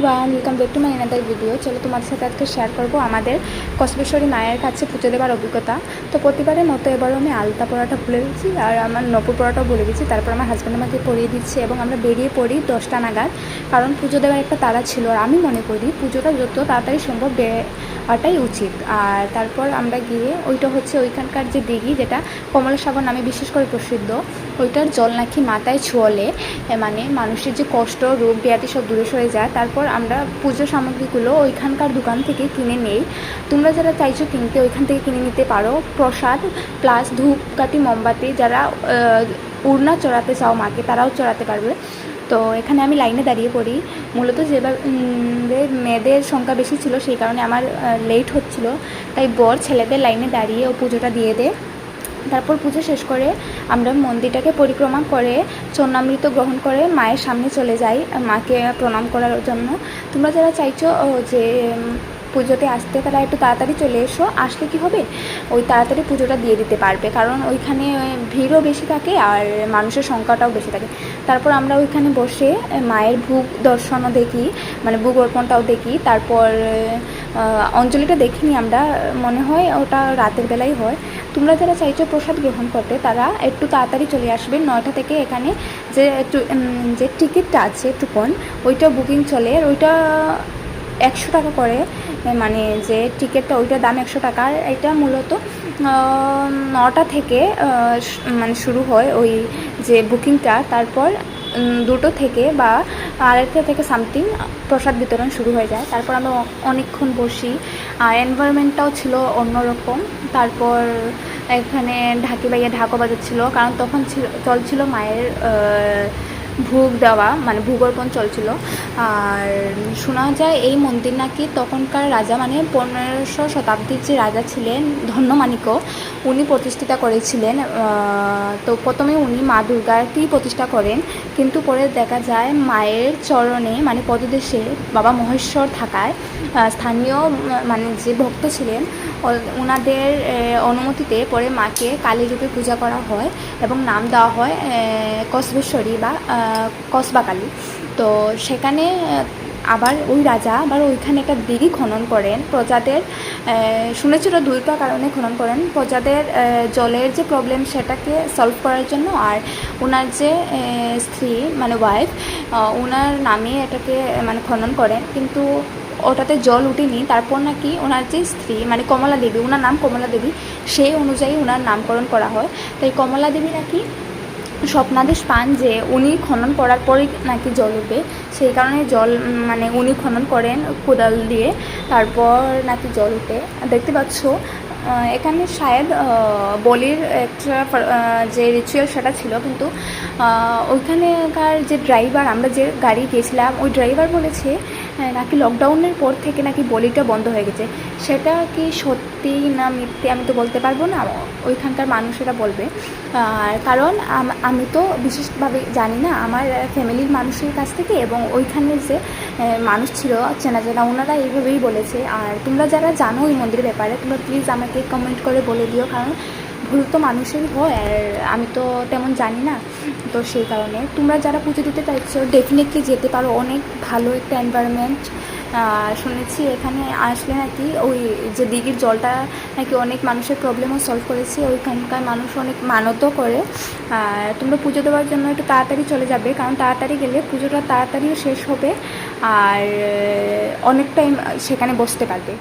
Everyone, welcome back to my another video. চলো তোমার সাথে আজকে শেয়ার করবো আমাদের কসবেশ্বরী মায়ের কাছে পুজো দেওয়ার অভিজ্ঞতা। তো প্রতিবারের মতো এবারও আমি আলতা পরাটা ভুলে গেছি আর আমার নপুর পরাটাও ভুলে গেছি। তারপর আমার হাজব্যান্ড আমাকে পরিয়ে দিচ্ছে এবং আমরা বেরিয়ে পড়ি 10টা নাগাদ, কারণ পুজো দেওয়ার একটা তাড়া ছিল। আর আমি মনে করি পুজোটা যত তাড়াতাড়ি সম্ভব দেওয়াটাই উচিত। আর তারপর আমরা গিয়ে ওইটা হচ্ছে ওইখানকার যে দিঘি, যেটা কমলাসাগর নামে বিশেষ করে প্রসিদ্ধ, ওইটার জল নাকি মাথায় ছোঁয়ালে মানে মানুষের যে কষ্ট, রোগ ব্যাধি সব দূরে সরে যায়। তারপর আমরা পুজো সামগ্রীগুলো ওইখানকার দোকান থেকে কিনে নেই। তোমরা যারা চাইছো কিনতে, ওইখান থেকে কিনে নিতে পারো। প্রসাদ প্লাস ধূপকাঠি, মোমবাতি, যারা উড়না চড়াতে চাও মাকে, তারাও চড়াতে পারবে। তো এখানে আমি লাইনে দাঁড়িয়ে পড়ি। মূলত যেভাবে মেয়েদের সংখ্যা বেশি ছিল, সেই কারণে আমার লেট হচ্ছিল, তাই বর ছেলেদের লাইনে দাঁড়িয়ে ও পুজোটা দিয়ে দেয়। তারপর পুজো শেষ করে আমরা মন্দিরটাকে পরিক্রমা করে চরণামৃত গ্রহণ করে মায়ের সামনে চলে যাই মাকে প্রণাম করার জন্য। তোমরা যারা চাইছো যে পুজোতে আসতে, তারা একটু তাড়াতাড়ি চলে এসো। আসলে কি হবে, ওই তাড়াতাড়ি পুজোটা দিয়ে দিতে পারবে, কারণ ওইখানে ভিড়ও বেশি থাকে আর মানুষের সংখ্যাটাও বেশি থাকে। তারপর আমরা ওইখানে বসে মায়ের ভোগ দর্শনও দেখি, মানে ভোগ অর্পণটাও দেখি। তারপর অঞ্জলিটা দেখিনি আমরা, মনে হয় ওটা রাতের বেলাই হয়। তোমরা যারা চাইছো প্রসাদ গ্রহণ করতে, তারা একটু তাড়াতাড়ি চলে আসবে। 9টা থেকে এখানে যে টিকিটটা আছে টুকন, ওইটা বুকিং চলে। ওইটা 100 টাকা করে, মানে যে টিকিটটা ওইটার দাম 100 টাকা। আর এটা মূলত 9টা থেকে মানে শুরু হয় ওই যে বুকিংটা। তারপর 2টো থেকে বা 2:30 থেকে সামথিং প্রসাদ বিতরণ শুরু হয়ে যায়। তারপর আমরা অনেকক্ষণ বসি, আর এনভায়রনমেন্টটাও ছিল অন্যরকম। তারপর এখানে ঢাকি বাইয়ে ঢাকও বাজাচ্ছিল, কারণ তখন চলছিল মায়ের ভোগ দেওয়া, মানে ভোগ অর্পণ চলছিল। আর শোনা যায় এই মন্দির নাকি তখনকার রাজা, মানে 15শো শতাব্দীর যে রাজা ছিলেন ধন্যমাণিক্য, উনি প্রতিষ্ঠিতা করেছিলেন। তো প্রথমে উনি মা দুর্গাকেই প্রতিষ্ঠা করেন, কিন্তু পরে দেখা যায় মায়ের চরণে, মানে পদদেশে বাবা মহেশ্বর থাকায় স্থানীয় মানে যে ভক্ত ছিলেন, ওনাদের অনুমতিতে পরে মাকে কালী রূপে পূজা করা হয় এবং নাম দেওয়া হয় কসবেশ্বরী বা কসবা কালী। তো সেখানে আবার ওই রাজা আবার ওইখানে একটা দিঘি খনন করেন প্রজাদের, শুনেছিল 2টা কারণে খনন করেন। প্রজাদের জলের যে প্রবলেম, সেটাকে সলভ করার জন্য, আর ওনার যে স্ত্রী মানে ওয়াইফ, ওনার নামে এটাকে মানে খনন করেন, কিন্তু ওটাতে জল উঠেনি। তারপর নাকি ওনার যে স্ত্রী মানে কমলা দেবী, ওনার নাম কমলা দেবী, সেই অনুযায়ী ওনার নামকরণ করা হয়। তাই কমলা দেবী নাকি স্বপ্নাদেশ পান যে উনি খনন করার পরেই নাকি জল উঠবে, সেই কারণে জল মানে উনি খনন করেন কোদাল দিয়ে, তারপর নাকি জল উঠে। দেখতে পাচ্ছ এখানে শায়দ বলির একটা যে রিচুয়াল সেটা ছিল, কিন্তু ওইখানেকার যে ড্রাইভার, আমরা যে গাড়ি গিয়েছিলাম, ওই ড্রাইভার বলেছে নাকি লকডাউনের পর থেকে নাকি বলিটা বন্ধ হয়ে গেছে। সেটা কি সত্যি না মিথ্যে আমি তো বলতে পারবো না, ওইখানকার মানুষেরা বলবে। কারণ আমি তো বিশেষভাবে জানি না, আমার ফ্যামিলির মানুষের কাছ থেকে এবং ওইখানের যে মানুষ ছিল চেনা জানা, ওনারা এইভাবেই বলেছে। আর তোমরা যারা জানো ওই মন্দিরের ব্যাপারে, তোমরা প্লিজ আমাকে কমেন্ট করে বলে দিও, কারণ ভুল তো মানুষেরই হয় আর আমি তো তেমন জানি না। তো সেই কারণে তোমরা যারা পুজো দিতে চাইছো ডেফিনেটলি যেতে পারো, অনেক ভালো একটা এনভায়রনমেন্ট। শুনেছি এখানে আসলে নাকি ওই যে দিঘির জলটা নাকি অনেক মানুষের প্রবলেমও সলভ করেছে, ওইখানকার মানুষ অনেক মানতও করে। তোমরা পুজো দেওয়ার জন্য একটু তাড়াতাড়ি চলে যাবে, কারণ তাড়াতাড়ি গেলে পুজোটা তাড়াতাড়িও শেষ হবে আর অনেক টাইম সেখানে বসতে পারবে।